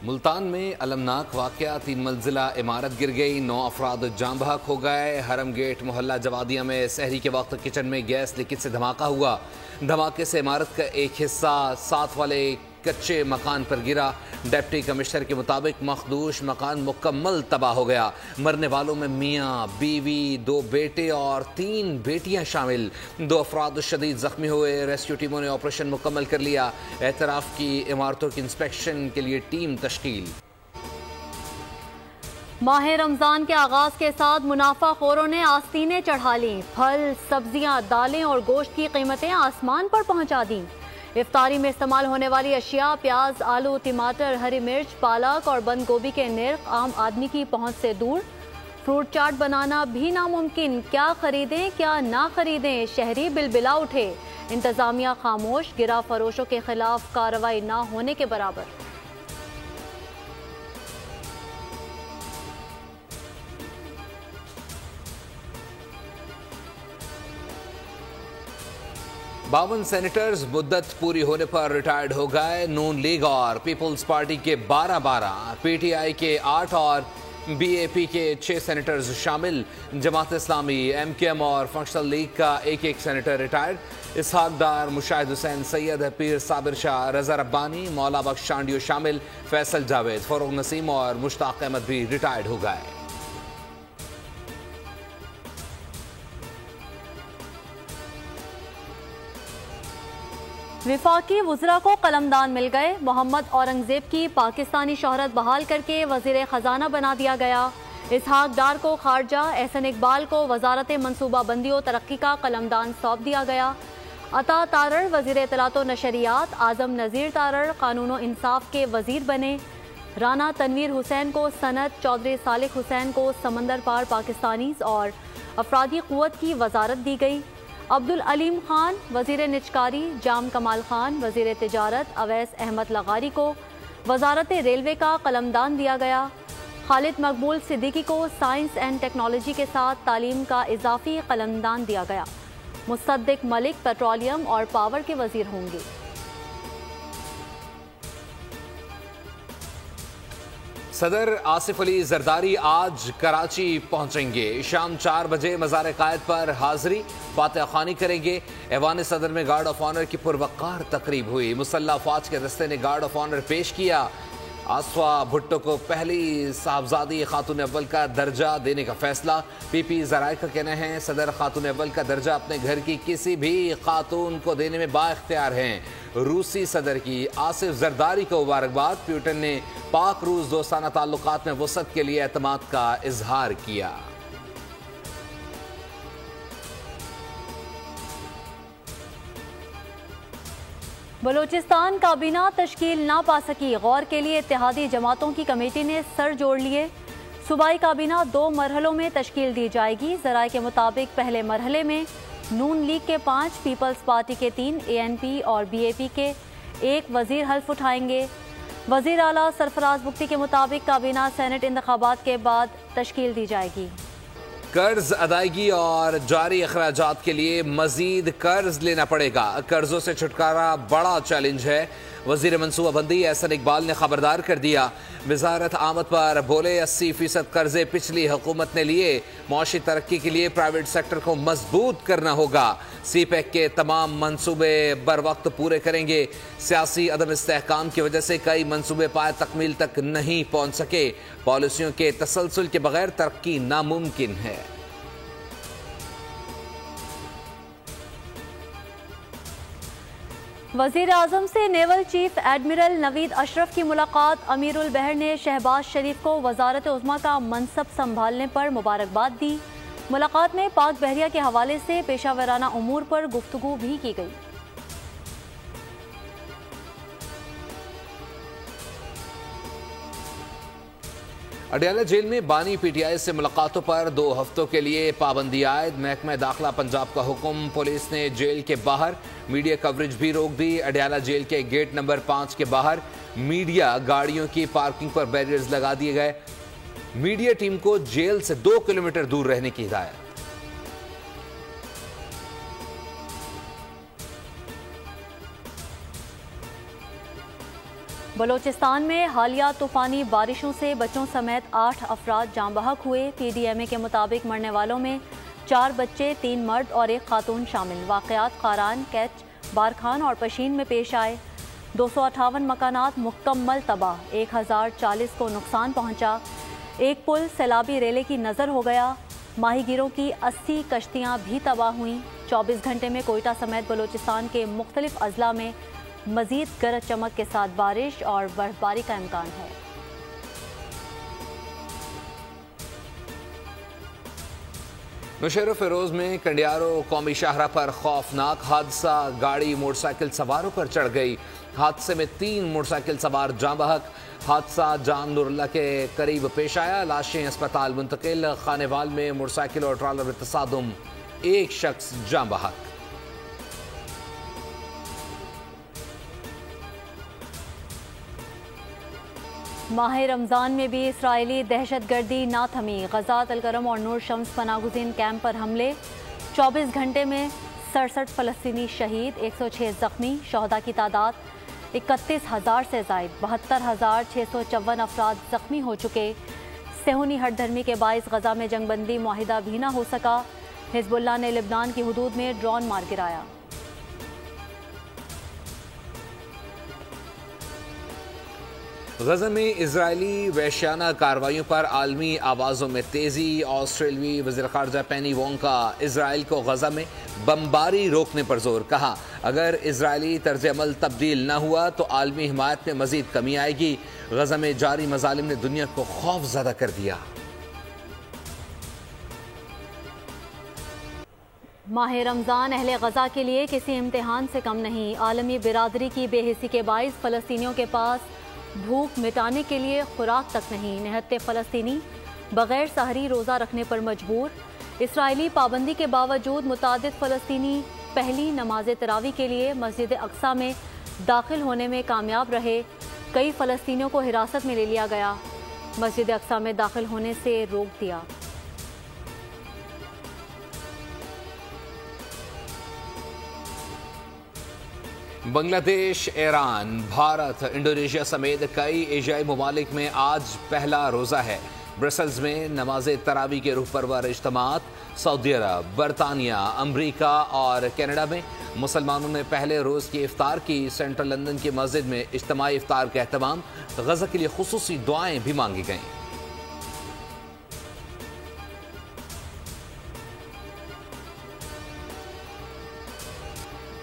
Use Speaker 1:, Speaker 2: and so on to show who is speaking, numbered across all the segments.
Speaker 1: मुल्तान में अलमनाक वाक़या, 3 मंजिला इमारत गिर गई, 9 अफराद जाम बहक हो गए। हरम गेट मोहल्ला जवादिया में सहरी के वक्त किचन में गैस लीकेज से धमाका हुआ। धमाके से इमारत का एक हिस्सा साथ वाले कच्चे मकान पर गिरा। डिप्टी कमिश्नर के मुताबिक मखदूश मकान मुकम्मल तबाह हो गया। मरने वालों में मियाँ, बीवी, 2 बेटे और 3 बेटियां शामिल। 2 अफराद शदीद जख्मी हुए। रेस्क्यू टीमों ने ऑपरेशन मुकम्मल कर लिया। एतराफ़ की इमारतों की इंस्पेक्शन के लिए टीम तश्कील।
Speaker 2: माह रमज़ान के आगाज के साथ मुनाफाखोरों ने आस्तीनें चढ़ा ली। फल, सब्जियां, दालें और गोश्त की कीमतें आसमान पर पहुंचा दी। इफ्तारी में इस्तेमाल होने वाली अशिया प्याज, आलू, टमाटर, हरी मिर्च, पालक और बंद गोभी के निर्ख आम आदमी की पहुंच से दूर। फ्रूट चाट बनाना भी नामुमकिन। क्या खरीदें क्या ना खरीदें, शहरी बिलबिला उठे। इंतजामिया खामोश, गिरा फरोशों के खिलाफ कार्रवाई ना होने के बराबर।
Speaker 1: बावन सेनेटर्स मुद्दत पूरी होने पर रिटायर्ड हो गए। नून लीग और पीपल्स पार्टी के 12, पीटीआई के 8 और बीएपी के 6 सेनेटर्स शामिल। जमात इस्लामी, एमकेएम और फंक्शनल लीग का 1 सेनेटर रिटायर्ड। इसहाक डार, मुशाहिद हुसैन, सैयद पीर साबिर शाह, रजा रब्बानी, मौला बख्श शांडियो शामिल। फैसल जावेद, फरोग नसीम और मुश्ताक अहमद भी रिटायर्ड हो गए।
Speaker 2: विफाकी वज़रा को कलमदान मिल गए। मोहम्मद औरंगजेब की पाकिस्तानी शोहरत बहाल करके वज़ीर ख़जाना बना दिया गया। इसहाक डार को खारजा, एहसन इकबाल को वजारत मनसूबाबंदी और तरक्की का कलमदान सौंप दिया गया। अता तारड़ वज़ीर इत्तलात व नशरियात, आज़म नज़ीर तारड़ कानून व इंसाफ के वज़ीर बने। राना तनवीर हुसैन को सनत, चौधरी सालिक हुसैन को समंदर पार पाकिस्तानीज़ और अफरादी क़ुव्वत की वजारत दी गई। अब्दुल अलीम खान वज़ीर निचकारी, जाम कमाल खान वज़ीर तिजारत, अवैस अहमद लगारी को वजारत रेलवे का कलमदान दिया गया। खालिद मकबूल सिद्दीकी को साइंस एंड टेक्नोलॉजी के साथ तालीम का इजाफी कलमदान दिया गया। मुसद्दिक मलिक पेट्रोलियम और पावर के वज़ीर होंगे।
Speaker 1: सदर आसिफ अली जरदारी आज कराची पहुंचेंगे। शाम 4 बजे मज़ार कायद पर हाजिरी, फातिहा खानी करेंगे। ऐवान सदर में गार्ड ऑफ ऑनर की पुरवकार तकरीब हुई। मुसल्लह अफवाज के दस्ते ने गार्ड ऑफ ऑनर पेश किया। आसफा भुट्टो को पहली साहबजादी खातून अव्वल का दर्जा देने का फैसला। पीपी ज़राए का कहना है सदर खातून अव्वल का दर्जा अपने घर की किसी भी खातून को देने में बाइख्तियार हैं। रूसी सदर की आसिफ जरदारी को मुबारकबाद। प्यूटन ने पाक रूस दोस्ताना ताल्लुकात में वसअत के लिए एतमाद का इजहार किया।
Speaker 2: बलूचिस्तान काबीना तश्कील ना पा सकी। गौर के लिए इत्तेहादी जमातों की कमेटी ने सर जोड़ लिए। सूबाई काबीना 2 मरहलों में तश्कील दी जाएगी। ज़राए के मुताबिक पहले मरहले में नून लीग के 5, पीपल्स पार्टी के 3, एएनपी और बीएपी के 1 वजीर हल्फ उठाएंगे। वजीर आला सरफराज बुख्ती के मुताबिक काबीना सेनेट इंतखाबात के बाद तश्कील दी जाएगी।
Speaker 1: कर्ज अदायगी और जारी अखराजात के लिए मजीद कर्ज लेना पड़ेगा। कर्जों से छुटकारा बड़ा चैलेंज है। वजीर मनसूबाबंदी एहसन इकबाल ने खबरदार कर दिया। वजारत आमद पर बोले 80% कर्जे पिछली हुकूमत ने लिए। मुआशी तरक्की के लिए प्राइवेट सेक्टर को मजबूत करना होगा। सीपैक के तमाम मनसूबे बर वक्त पूरे करेंगे। सियासी अदम इस्तेहकाम की वजह से कई मनसूबे पाए तकमील तक नहीं पहुंच सके। पॉलिसियों के तसलसल के बगैर तरक्की नामुमकिन है।
Speaker 2: वज़ीर आज़म से naval chief admiral Naveed Ashraf की मुलाकात। अमीरुल बहर ने शहबाज शरीफ को वजारत उज़्मा का मनसब संभालने पर मुबारकबाद दी। मुलाकात में पाक बहरिया के हवाले से पेशावराना उमूर पर गुफ्तगू भी की गई।
Speaker 1: अडयाला जेल में बानी पीटीआई से मुलाकातों पर 2 हफ्तों के लिए पाबंदी आयद। महकमा दाखिला पंजाब का हुक्म। पुलिस ने जेल के बाहर मीडिया कवरेज भी रोक दी। अडयाला जेल के गेट नंबर 5 के बाहर मीडिया गाड़ियों की पार्किंग पर बैरियर्स लगा दिए गए। मीडिया टीम को जेल से 2 किलोमीटर दूर रहने की हिदायत।
Speaker 2: बलोचिस्तान में हालिया तूफानी बारिशों से बच्चों समेत 8 अफराद जाँ बहक हुए। PDMA के मुताबिक मरने वालों में 4 बच्चे, 3 मर्द और 1 खातून शामिल। वाक़यात कारान, कैच, बारखान और पशीन में पेश आए। 258 मकानात मुकम्मल तबाह, 1040 को नुकसान पहुँचा। एक पुल सैलाबी रेले की नज़र हो गया। माहीगीरों की 80 कश्तियाँ भी तबाह हुईं। 24 घंटे में कोयटा समेत बलोचिस्तान के मुख्तलिफ अजला में मजीद गरज चमक के साथ बारिश और बर्फबारी का इम्कान है।
Speaker 1: नौशेरा फिरोज में कंडियारो कौमी शाहरा पर खौफनाक हादसा, गाड़ी मोटरसाइकिल सवारों पर चढ़ गई। हादसे में 3 मोटरसाइकिल सवार जाँ बहक। हादसा जाम नूरुल्लाह के करीब पेश आया। लाशें अस्पताल मुंतकिल। खानेवाल में मोटरसाइकिल और ट्रॉलर में तसादुम, 1 शख्स जाँ बहक।
Speaker 2: माह रमज़ान में भी इसराइली दहशतगर्दी ना थमी। गजा, तलकरम और नूर शम्स पनागुज़ीन कैंप पर हमले। 24 घंटे में 67 फ़लस्तीनी शहीद, 106 ज़ख्मी। शहदा की तादाद 31,000 से ज़ायद। 72,654 अफराद ज़ख्मी हो चुके। सेहूनी हठधर्मी के बाइस गजा में जंगबंदी मुआहिदा भी ना हो सका। हिज़्बुल्लाह ने लिबनान की हुदूद में ड्रोन मार गिराया।
Speaker 1: गजा में इजरायली वहशियाना कार्रवाइयों पर आलमी आवाज़ों में तेज़ी। ऑस्ट्रेलियाई वज़ीर ख़ारजा पेनी वोंग का इजराइल को गजा में बमबारी रोकने पर जोर। कहा, अगर इजरायली तर्ज अमल तब्दील न हुआ तो आलमी हिमायत में मज़ीद कमी आएगी। गजा में जारी मज़ालिम ने दुनिया को खौफज़दा कर दिया।
Speaker 2: माह रमज़ान अहले गजा के लिए किसी इम्तिहान से कम नहीं। आलमी बिरादरी की बेहिसी के बाइस फ़लस्तीनियों के पास भूख मिटाने के लिए खुराक तक नहीं। निहत्ते फ़लस्तीनी बग़ैर सहरी रोज़ा रखने पर मजबूर। इसराइली पाबंदी के बावजूद मुतादिद फ़लस्तीनी पहली नमाज तरावी के लिए मस्जिद अक्सा में दाखिल होने में कामयाब रहे। कई फ़लस्तीनियों को हिरासत में ले लिया गया, मस्जिद अक्सा में दाखिल होने से रोक दिया।
Speaker 1: बांग्लादेश, ईरान, भारत, इंडोनेशिया समेत कई एशियाई ममालिक में आज पहला रोज़ा है। ब्रसल्स में नमाज तरावी के रूह परवर इज्तिमात। सऊदी अरब, बरतानिया, अमरीका और कनाडा में मुसलमानों ने पहले रोज़ की इफ्तार की। सेंट्रल लंदन की मस्जिद में इज्तिमाई इफ्तार का एहतमाम। गज़ा के लिए खुसूसी दुआएं भी मांगी गईं।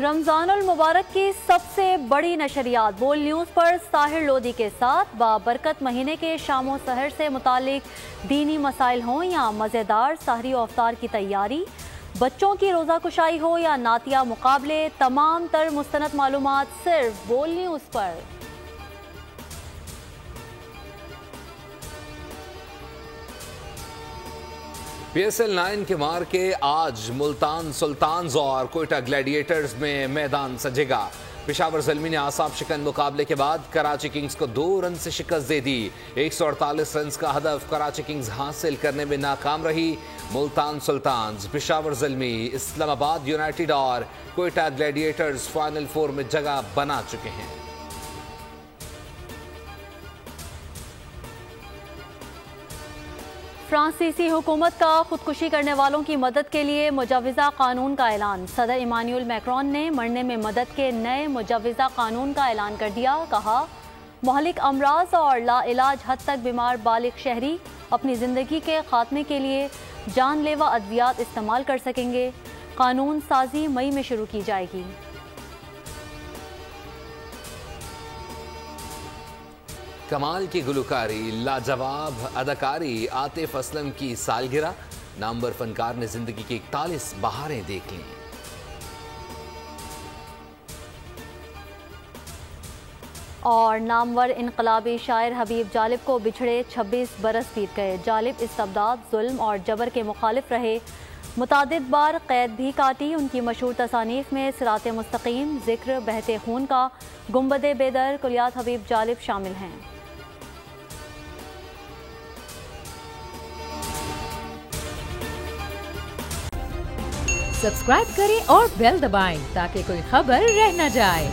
Speaker 2: रमज़ानुल मुबारक की सबसे बड़ी नशरियात बोल न्यूज़ पर साहिर लोधी के साथ। बाबरकत महीने के शामो सहर से मुतालिक दीनी मसाइल हों या मज़ेदार सहरी और अफ्तार की तैयारी, बच्चों की रोज़ा कुशाई हो या नातिया मुकाबले, तमाम तर मुस्तनद मालूमात सिर्फ बोल न्यूज़ पर।
Speaker 1: PSL 9 के मार के आज मुल्तान सुल्तान्स और कोयटा ग्लैडिएटर्स में मैदान सजेगा। पेशावर ज़ल्मी ने आसाब शिकन मुकाबले के बाद कराची किंग्स को 2 रन से शिकस्त दे दी। 148 रन का हदफ कराची किंग्स हासिल करने में नाकाम रही। मुल्तान सुल्तान्स, पेशावर ज़ल्मी, इस्लामाबाद यूनाइटेड और कोयटा ग्लैडिएटर्स फाइनल 4 में जगह बना चुके हैं।
Speaker 2: फ्रांसीसी हुकूमत का खुदकुशी करने वालों की मदद के लिए मुजवज़ा कानून का ऐलान। सदर इमानुएल मैक्रोन ने मरने में मदद के नए मुजवज़ा कानून का ऐलान कर दिया। कहा, मुहलिक अमराज और लाइलाज हद तक बीमार बालिग शहरी अपनी ज़िंदगी के खात्मे के लिए जानलेवा अद्वियात इस्तेमाल कर सकेंगे। कानून साजी मई में शुरू की जाएगी।
Speaker 1: कमाल की गुलकारी, लाजवाब अदाकारी, आतिफ असलम की सालगिरह। नामवर फनकार ने जिंदगी की 41 बहारें देख लीं।
Speaker 2: और नामवर इनकलाबी शायर हबीब जालिब को बिछड़े 26 बरस बीत गए। जालिब इस्तिबदाद, जुल्म और जबर के मुखालिफ रहे। मुतादिद बार कैद भी काटी। उनकी मशहूर तसानीफ में सिराते मुस्तकीम, जिक्र बहते खून का, गुंबदे बेदर, कुलियात हबीब जालिब शामिल हैं।
Speaker 3: सब्सक्राइब करें और बेल दबाएं ताकि कोई खबर रह न जाए।